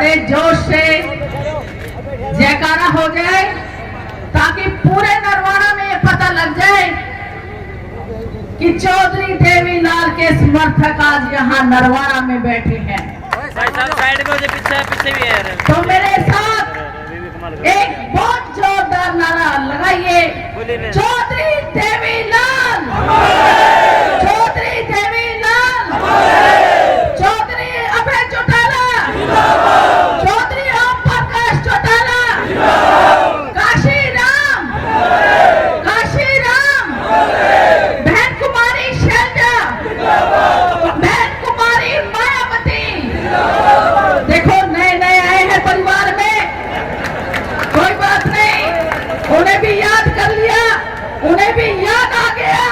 बड़े जोश से जयकारा हो जाए ताकि पूरे नरवाड़ा में ये पता लग जाए कि चौधरी देवीलाल के समर्थक आज यहाँ नरवाड़ा में बैठे हैं। साइड में पीछे भी है। तो मेरे साथ एक बहुत जोरदार नारा लगाइए, चौधरी देवीलाल, चौधरी देवीलाल, चौधरी अभय चौटाला, चौधरी ओम प्रकाश चौटाला, काशी राम, बहन कुमारी शैलजा, बहन कुमारी मायावती। देखो नए नए आए हैं परिवार में, कोई बात नहीं, उन्हें भी याद कर लिया, उन्हें भी याद आ गया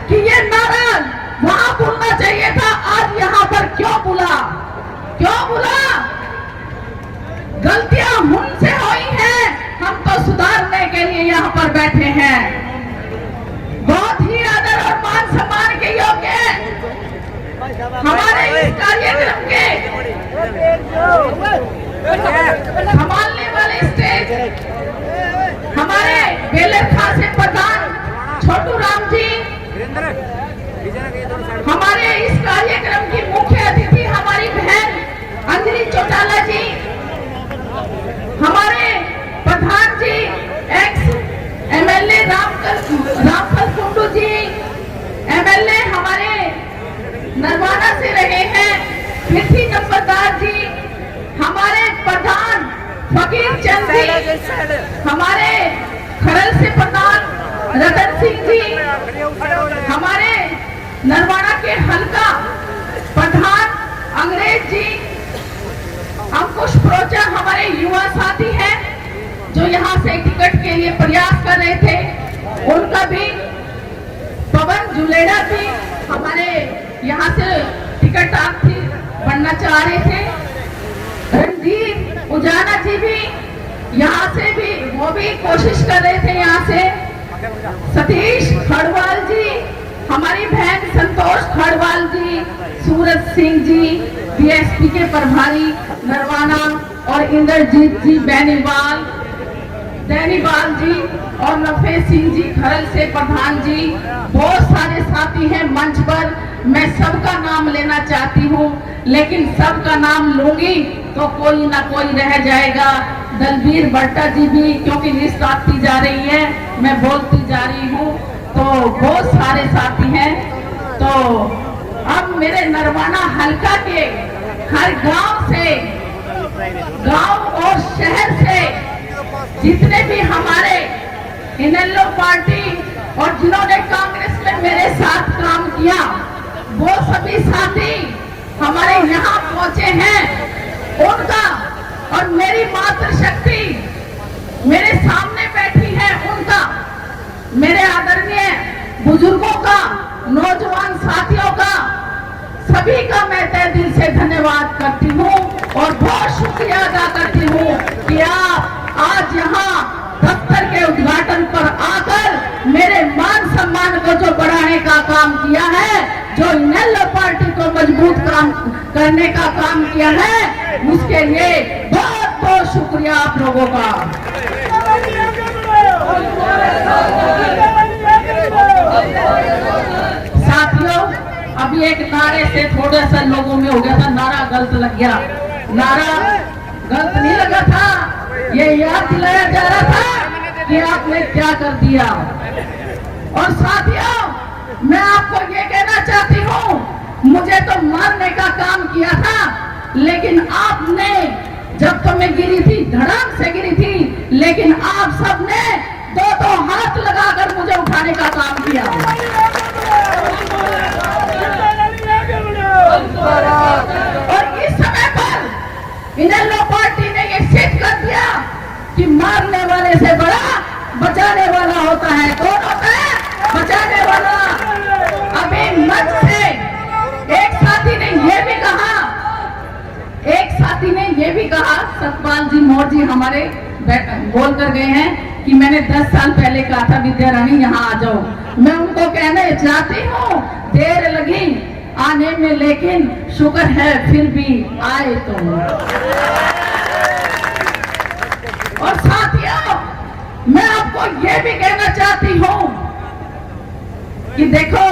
कि ये नारा वहां बोलना चाहिए था, आज यहाँ पर क्यों बोला, क्यों बोला? गलतियां हमसे हुई हैं, हम तो सुधारने के लिए यहाँ पर बैठे हैं। बहुत ही आदर और मान सम्मान के योग्य हमारे इस कार्यक्रम के संभालने वाले स्टेज हमारे बेलर खां से प्रधान छोटू राम जी, हमारे इस कार्यक्रम की मुख्य अतिथि हमारी बहन अंजलि चौटाला जी, हमारे प्रधान जी एक्स एमएलए रामफल कुंडू जी, एमएलए हमारे नरवाड़ा से रहे हैं पृथ्वी नंबरदार जी, हमारे प्रधान फकीर चंद जी, हमारे खरल से प्रधान रतन सिंह जी, हमारे नरवाड़ा के हल्का प्रधान अंग्रेज जी, अंकुश प्रोचा हमारे युवा साथी हैं जो यहाँ से टिकट के लिए प्रयास कर रहे थे, उनका भी, पवन जुलेड़ा भी हमारे यहाँ से टिकट बनना चाह रहे थे, रणजीत उजाला जी भी यहाँ से भी, वो भी कोशिश कर रहे थे यहाँ से, सतीश खड़वाल जी, हमारी बहन संतोष खड़वाल जी, सूरज सिंह जी बीएसपी के प्रभारी नरवाड़ा, और इंद्रजीत जी दैनीवाल जी, और नफे सिंह जी खरल से प्रधान जी, बहुत सारे साथी हैं मंच पर। मैं सबका नाम लेना चाहती हूँ, लेकिन सबका नाम लूंगी तो कोई ना कोई रह जाएगा। दलबीर भट्टा जी भी, क्योंकि लिस्ट आती जा रही है, मैं बोलती जा रही हूँ, तो बहुत सारे साथी हैं। तो अब मेरे नरवाड़ा हल्का के हर गांव और शहर से जितने भी हमारे इनेलो पार्टी और जिन्होंने कांग्रेस में मेरे साथ काम किया, वो सभी साथी हमारे यहाँ पहुंचे हैं, उनका और मेरी मातृशक्ति मेरे सामने बैठी है, उनका, मेरे आदरणीय बुजुर्गों का, नौजवान साथियों का, सभी का मैं तहे दिल से धन्यवाद करती हूँ और बहुत शुक्रिया अदा करती हूँ कि आप आज यहाँ दफ्तर के उद्घाटन पर आकर मेरे मान सम्मान को जो बढ़ाने का काम किया है, जो इनेलो पार्टी को मजबूत काम करने का काम किया है, उसके लिए बहुत बहुत शुक्रिया आप लोगों का। साथियों, अभी एक नारे से थोड़ा सा लोगों में हो गया था, नारा गलत लग गया। नारा गलत नहीं लगा था, ये याद दिलाया जा रहा था कि आपने क्या कर दिया। और साथियों, मैं आपको ये कहना चाहती हूँ, मुझे तो मारने का काम किया था, लेकिन आपने, जब तो मैं गिरी थी, धड़ाम से गिरी थी, लेकिन आप सबने दो हाथ लगाकर मुझे उठाने का काम किया। और इस समय पर इनेलो पार्टी ने ये सिद्ध कर दिया कि मारने वाले से बड़ा बचाने वाला होता है। कौन होता है बचाने वाला? अभी मंच से एक साथी ने ये भी कहा, सतपाल जी मौर्य जी हमारे बोल कर गए हैं कि मैंने 10 साल पहले कहा था विद्या रानी यहाँ आ जाओ। मैं उनको कहने चाहती हूँ, देर लगी, आने में, लेकिन शुक्र है फिर भी आए तुम। और साथियों, मैं आपको ये भी कहना चाहती हूँ कि देखो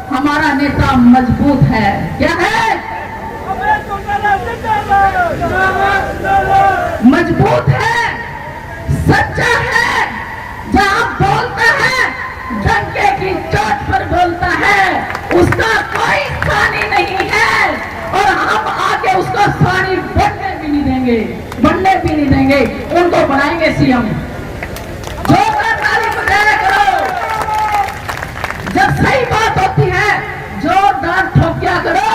हमारा नेता मजबूत है। क्या है? मजबूत है, सच्चा है, जहाँ बोलता है डंके की चोट पर बोलता है, उसका कोई सानी नहीं है। और हम आके उसका सानी बनने भी नहीं देंगे, बनने भी नहीं देंगे। उनको बनाएंगे सीएम। जोरदार ताली बजाया करो। जब सही बात होती है जोरदार ठोकिया करो।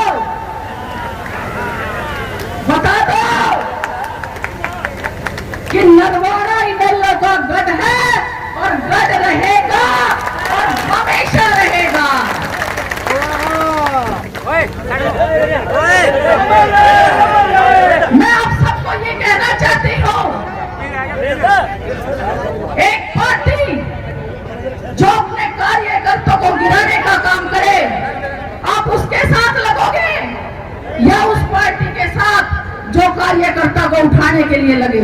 बता दो कि नरवाड़ा इनेलो का गढ़ है और गढ़ रहेगा और हमेशा रहेगा। मैं आप सबको ये कहना चाहती हूँ, एक पार्टी जो अपने कार्यकर्ताओं को गिराने का काम करे, आप उसके साथ लगोगे या उस पार्टी के साथ जो कार्यकर्ता को उठाने के लिए लगे?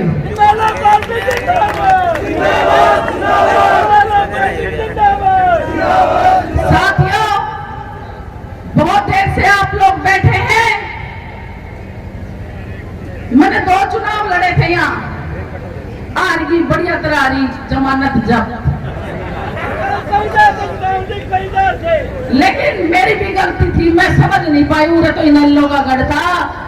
साथियों, बहुत देर से आप लोग बैठे हैं। मैंने 2 चुनाव लड़े थे यहाँ, आरगी बढ़िया तरह आ रही, जमानत जब्त। लेकिन मेरी भी गलती थी, मैं समझ नहीं पाई। उरे तो इनेलो का गढ़ था,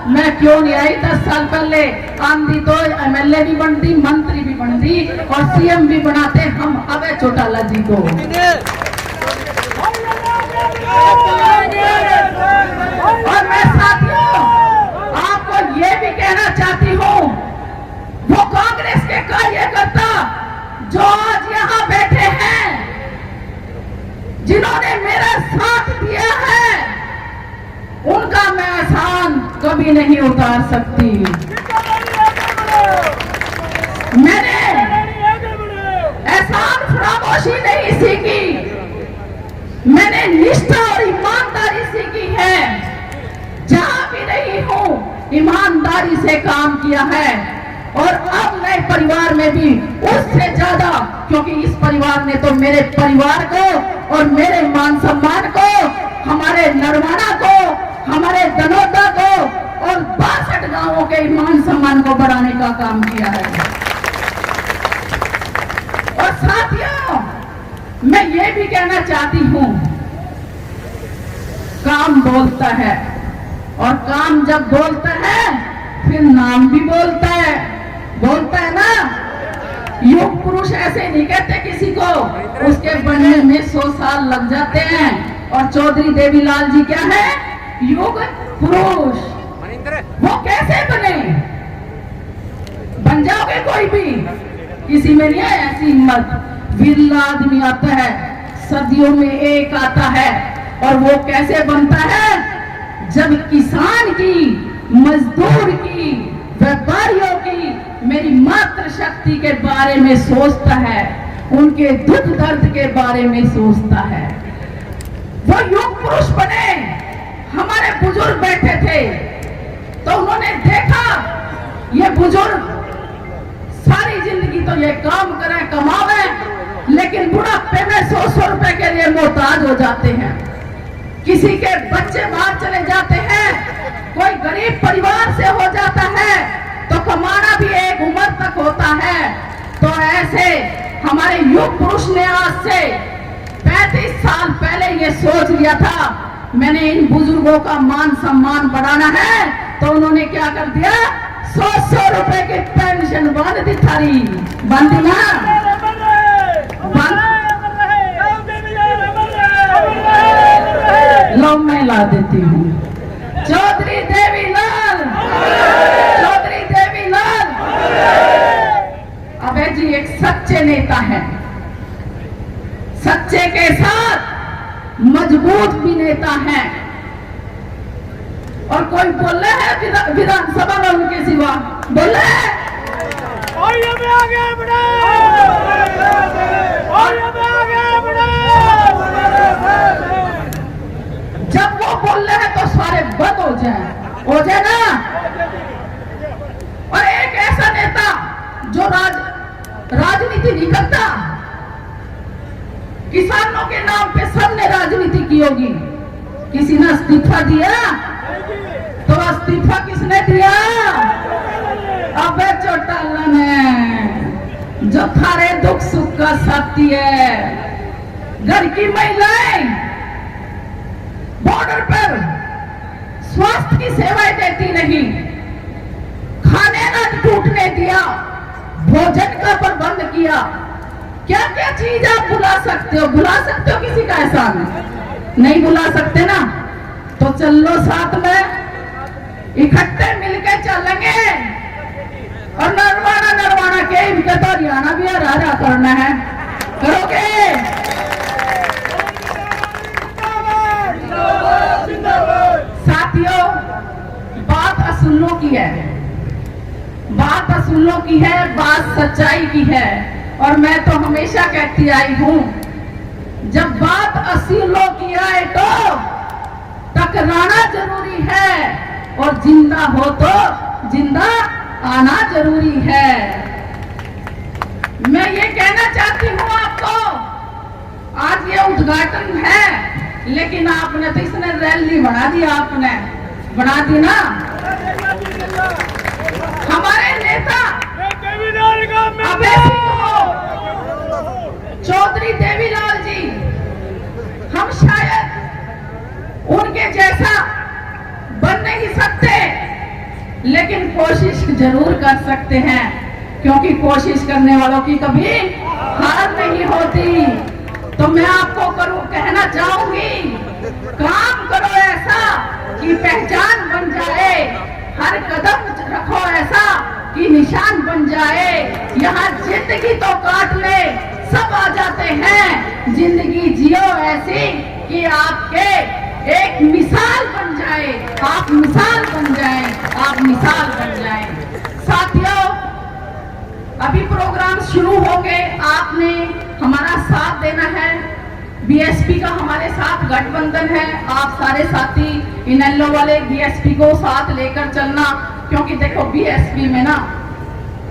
मैं क्यों नहीं आई 10 साल पहले। आंधी तो एमएलए भी बनती, मंत्री भी बनती और सीएम भी बनाते हम अबे चौटाला जी को। और मैं साथियों आपको ये भी कहना चाहती हूँ, वो कांग्रेस के कार्यकर्ता जो आज यहाँ बैठे हैं, जिन्होंने मेरा साथ दिया है, उनका मैं एहसान कभी नहीं उतार सकती। मैंने एहसान फरामोशी नहीं सीखी, मैंने निष्ठा और ईमानदारी सीखी है। जहां भी रही हूं ईमानदारी से काम किया है और अब नए परिवार में भी उससे ज्यादा, क्योंकि इस परिवार ने तो मेरे परिवार को और मेरे मान सम्मान को, हमारे नरवाड़ा को, हमारे दनोदा को और 62 गांवों के मान सम्मान को बढ़ाने का काम किया है। और साथियों, मैं ये भी कहना चाहती हूं, काम बोलता है और काम जब बोलता है फिर नाम भी बोलता है। बोलता है ना, युग पुरुष ऐसे नहीं कहते किसी को, उसके बनने में 100 साल लग जाते हैं। और चौधरी देवीलाल जी क्या है? युग पुरुष। वो कैसे बने? बन जाओगे कोई भी, किसी में नहीं है ऐसी हिम्मत। विरला आदमी आता है, सदियों में एक आता है। और वो कैसे बनता है? जब किसान की, मजदूर की, व्यापारियों की, मेरी मातृ शक्ति के बारे में सोचता है, उनके दुख दर्द के बारे में सोचता है, वो युग पुरुष बने। हमारे बुजुर्ग बैठे थे तो उन्होंने देखा, ये बुजुर्ग सारी जिंदगी तो ये काम करें, कमावे, लेकिन बुढ़ापे में 100 रुपए के लिए मोहताज हो जाते हैं। किसी के बच्चे बाहर चले जाते हैं, कोई गरीब परिवार से हो जाता है तो कमाना भी एक उम्र तक होता है। तो ऐसे हमारे युग पुरुष ने आज से 35 साल पहले ये सोच लिया था, मैंने इन बुजुर्गों का मान सम्मान बढ़ाना है। तो उन्होंने क्या कर दिया? 100 रुपए की पेंशन बांध दी थारी। बांधी ना? लो मैं ला देती हूँ। चौधरी देवीलाल, चौधरी देवीलाल अबे जी एक सच्चे नेता है, सच्चे के साथ मजबूत भी नेता है। और कोई बोले है विधानसभा में उनके सिवा? बोले आगे बढ़े, आगे बढ़े। जब वो बोल रहे हैं तो मुसलमानों के नाम पे सबने राजनीति की होगी। किसी ने इस्तीफा दिया? तो इस्तीफा किसने दिया? अबे चौटाला ने, जो थारे दुख सुख का साथी है। घर की महिलाएं बॉर्डर पर स्वास्थ्य की सेवाएं देती नहीं, खाने न टूटने दिया, भोजन का प्रबंध किया। क्या क्या चीज आप भुला सकते हो? भुला सकते हो किसी का एहसान? नहीं भुला सकते ना। तो चलो साथ में इकट्ठे मिलकर चलेंगे और नरवाना के इनके तो हरियाणा भी राजा करना है। करोगे? साथियों, बात असूलों की है, बात असूलों की है, बात सच्चाई की है। और मैं तो हमेशा कहती आई हूं, जब बात असूलों की आए तो टकराना जरूरी है, और जिंदा हो तो जिंदा आना जरूरी है। मैं ये कहना चाहती हूँ आपको, आज ये उद्घाटन है, लेकिन आपने तो इसने रैली बना दी, आपने बना दी ना। हमारे नेता अभय सिंह हो, चौधरी देवीलाल जी, हम शायद उनके जैसा बन नहीं सकते, लेकिन कोशिश जरूर कर सकते हैं, क्योंकि कोशिश करने वालों की कभी हार नहीं होती। तो मैं आपको कहना चाहूंगी, काम करो ऐसा कि पहचान बन जाए, हर कदम रखो ऐसा कि निशान बन जाए। यहाँ जिंदगी तो काट ले, सब आ जाते हैं, जिंदगी जियो ऐसी कि आपके एक मिसाल बन जाए, आप मिसाल बन जाए, आप मिसाल बन जाए। साथियों, अभी प्रोग्राम शुरू होंगे, आपने हमारा साथ देना है। बीएसपी का हमारे साथ गठबंधन है, आप सारे साथी इनेलो वाले बीएसपी को साथ लेकर चलना, क्योंकि देखो बीएसपी में ना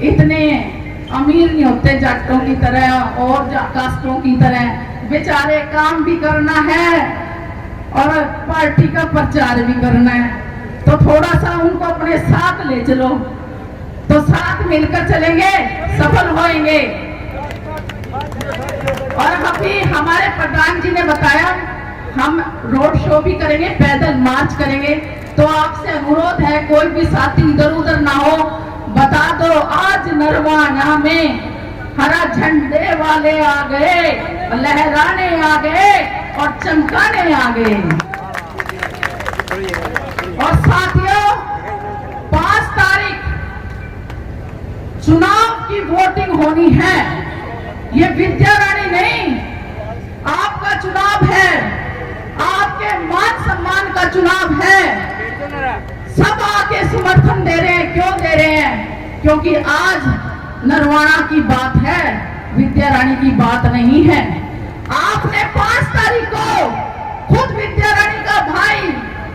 इतने अमीर नहीं होते जाटों की तरह और कास्टों की तरह, बेचारे काम भी करना है और पार्टी का प्रचार भी करना है। तो थोड़ा सा उनको अपने साथ ले चलो, तो साथ मिलकर चलेंगे, सफल होएंगे। और अभी हमारे प्रधान जी ने बताया हम रोड शो भी करेंगे, पैदल मार्च करेंगे। तो आपसे अनुरोध है, कोई भी साथी इधर उधर ना हो, बता दो आज नरवाना में हरा झंडे वाले आ गए, लहराने आ गए और चमकाने आ गए। और साथियों, 5 तारीख चुनाव की वोटिंग होनी है। ये विद्या रानी नहीं, आपका चुनाव है, आपके मान सम्मान का चुनाव है। सब आके समर्थन दे रहे हैं। क्यों दे रहे हैं? क्योंकि आज नरवाना की बात है, विद्या रानी की बात नहीं है। आपने 5 तारीख को खुद विद्या रानी का भाई,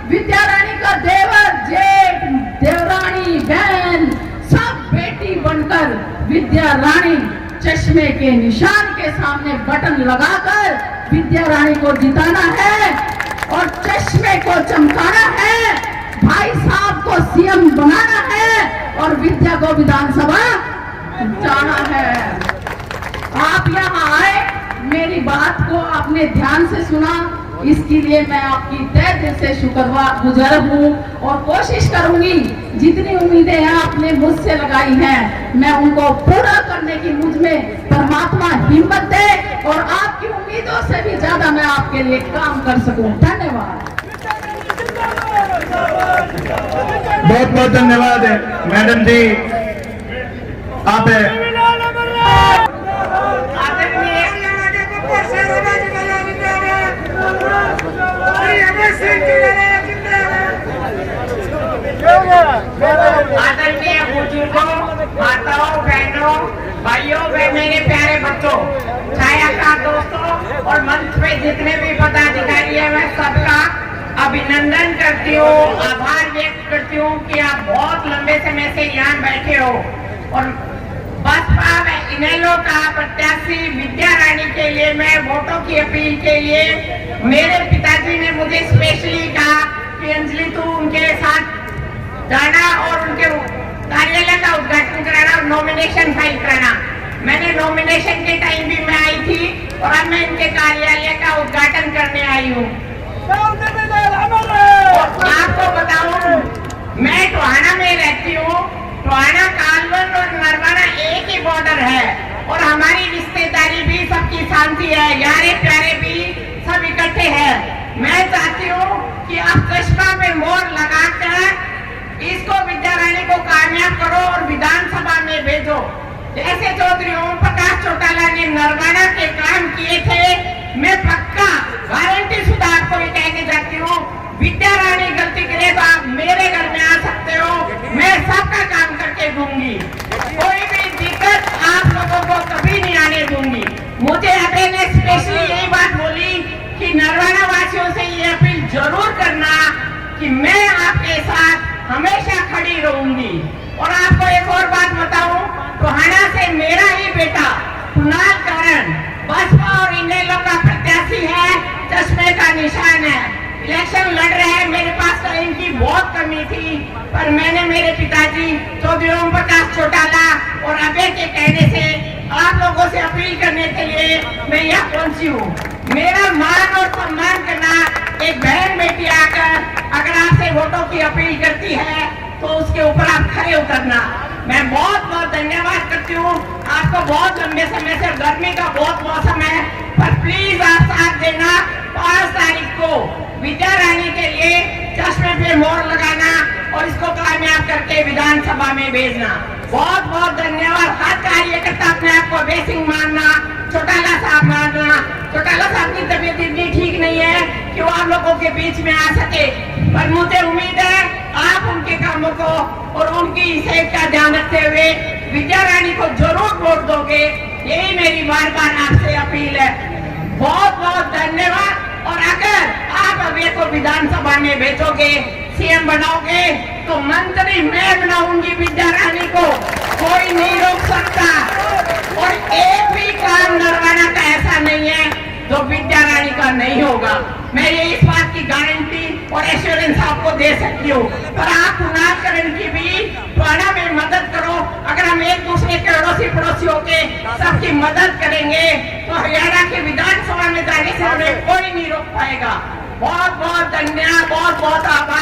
विद्या रानी का देवर, जेठ, देवरानी, बहन, सब बेटी बनकर विद्या रानी चश्मे के निशान के सामने बटन लगाकर विद्या रानी को जिताना है और चश्मे को चमकाना है, भाई साहब को सीएम बनाना है और विद्या को विधानसभा जाना है। आप यहाँ आए, मेरी बात को आपने ध्यान से सुना, इसके लिए मैं आपकी तहे दिल से शुक्रगुजार हूँ और कोशिश करूंगी जितनी उम्मीदें आपने मुझसे लगाई हैं, मैं उनको पूरा करने की मुझ में परमात्मा हिम्मत दे और आपकी उम्मीदों से भी ज्यादा मैं आपके लिए काम कर सकूं। धन्यवाद। बहुत बहुत धन्यवाद मैडम जी। आप आदरणीय बुजुर्गों, माताओं, बहनों, भाइयों व मेरे प्यारे बच्चों, छाया का दोस्तों और मंच पे जितने भी पदाधिकारी हैं, मैं सबका अभिनंदन करती हूँ, आभार व्यक्त करती हूँ कि आप बहुत लंबे समय से यहाँ बैठे हो और बसपा व इनेलो का प्रत्याशी विद्या रानी के लिए मैं वोटों की अपील के लिए, मेरे पिताजी ने मुझे स्पेशली कहा कि अंजलि तू उनके साथ जाना और उनके कार्यालय का उद्घाटन कराना और नॉमिनेशन फाइल कराना। मैंने नॉमिनेशन के टाइम भी मैं आई थी और अब मैं इनके कार्यालय का उद्घाटन करने आई हूँ। आपको बताऊं, मैं टोहाना में रहती हूँ। टोहाना, कालवन और नरवाना एक ही बॉर्डर है और हमारी रिश्तेदारी भी सबकी शांति है, यारे प्यारे भी सब इकट्ठे हैं। मैं चाहती हूँ कि आप कस्बा में मोहर लगाकर इसको विद्या रानी को कामयाब करो और विधानसभा में भेजो। जैसे चौधरी ओम प्रकाश चौटाला ने नरवाना के काम किए थे, मैं पक्का गारंटी शुदा आपको ये कहने जाती हूँ, विद्या रानी गलती करे तो आप मेरे घर में आ सकते हो, मैं सबका काम करके दूंगी। कोई भी दिक्कत आप लोगों को कभी नहीं आने दूंगी। मुझे अभय ने स्पेशली यही बात बोली कि नरवाना वासियों से ये अपील जरूर करना कि मैं आपके साथ हमेशा खड़ी रहूंगी। और आपको एक और बात बताऊं, टोहाना से मेरा ही बेटा कुणाल करण बसपा और इनेलो का प्रत्याशी है, चश्मे का निशान है, इलेक्शन लड़ रहे हैं। मेरे पास टाइम की बहुत कमी थी, पर मैंने मेरे पिताजी चौधरी ओम प्रकाश चौटाला और अभय के कहने से आप लोगों से अपील करने के लिए मैं यहाँ पहुंची हूँ। मेरा मान और सम्मान करना, एक बहन बेटी आकर अगर आपसे वोटों की अपील करती है तो उसके ऊपर आप खड़े उतरना। मैं बहुत बहुत धन्यवाद करती हूँ आपको। बहुत लंबे समय से गर्मी का बहुत मौसम है, पर प्लीज आप साथ देना। 5 तारीख को विद्या रानी के लिए चश्मे पे मोहर लगाना और इसको कामयाब करके विधानसभा में भेजना। बहुत बहुत धन्यवाद। हर कार्यकर्ता अपने आप को अभय सिंह मानना, चौटाला साहब मानना। चौटाला साहब की तबीयत इतनी ठीक नहीं है कि वो आप लोगों के बीच में आ सके, पर मुझे उम्मीद है आप उनके कामों को और उनकी सेहत का ध्यान रखते हुए विद्या रानी को जरूर वोट दोगे। यही मेरी बार बार आपसे अपील है। बहुत बहुत धन्यवाद। और अगर आप अभय को विधानसभा में भेजोगे, सीएम बनाओगे, तो मंत्री मैं बनाऊंगी विद्या रानी को, कोई नहीं रोक सकता। और एक भी काम नरवाना का ऐसा नहीं है जो विद्या रानी का नहीं होगा। मैं ये इस बात की गारंटी और एश्योरेंस आपको दे सकती हूँ। पर आप कुणालकरण की भी टोहाना में मदद करो। अगर हम एक दूसरे के अड़ोसी पड़ोसियों के सबकी मदद करेंगे तो हरियाणा के विधानसभा में जाने से हमें कोई नहीं रोक पाएगा। बहुत बहुत धन्यवाद, बहुत बहुत आभार।